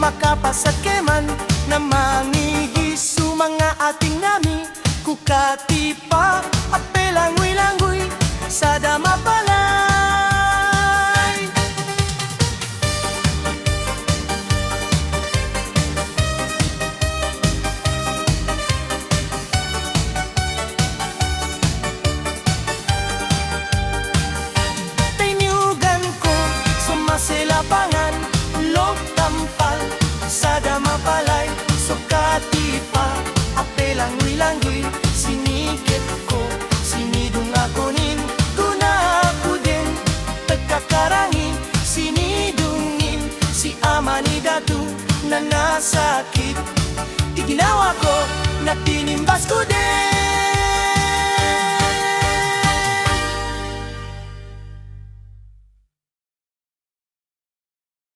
makapasakyaman na mangihisu mga ating nami kukatipa apelangoy-langoy sa damapalay. Tinyugan ko sumasilapangan log tampal sa damapalay sukatipa apelangoy-langoy sinikit ko sinidong ako nin tuna ako din pagkakarangi sinidungin si ama ni datu na nasakit iginawa ko na tinimbas ko din.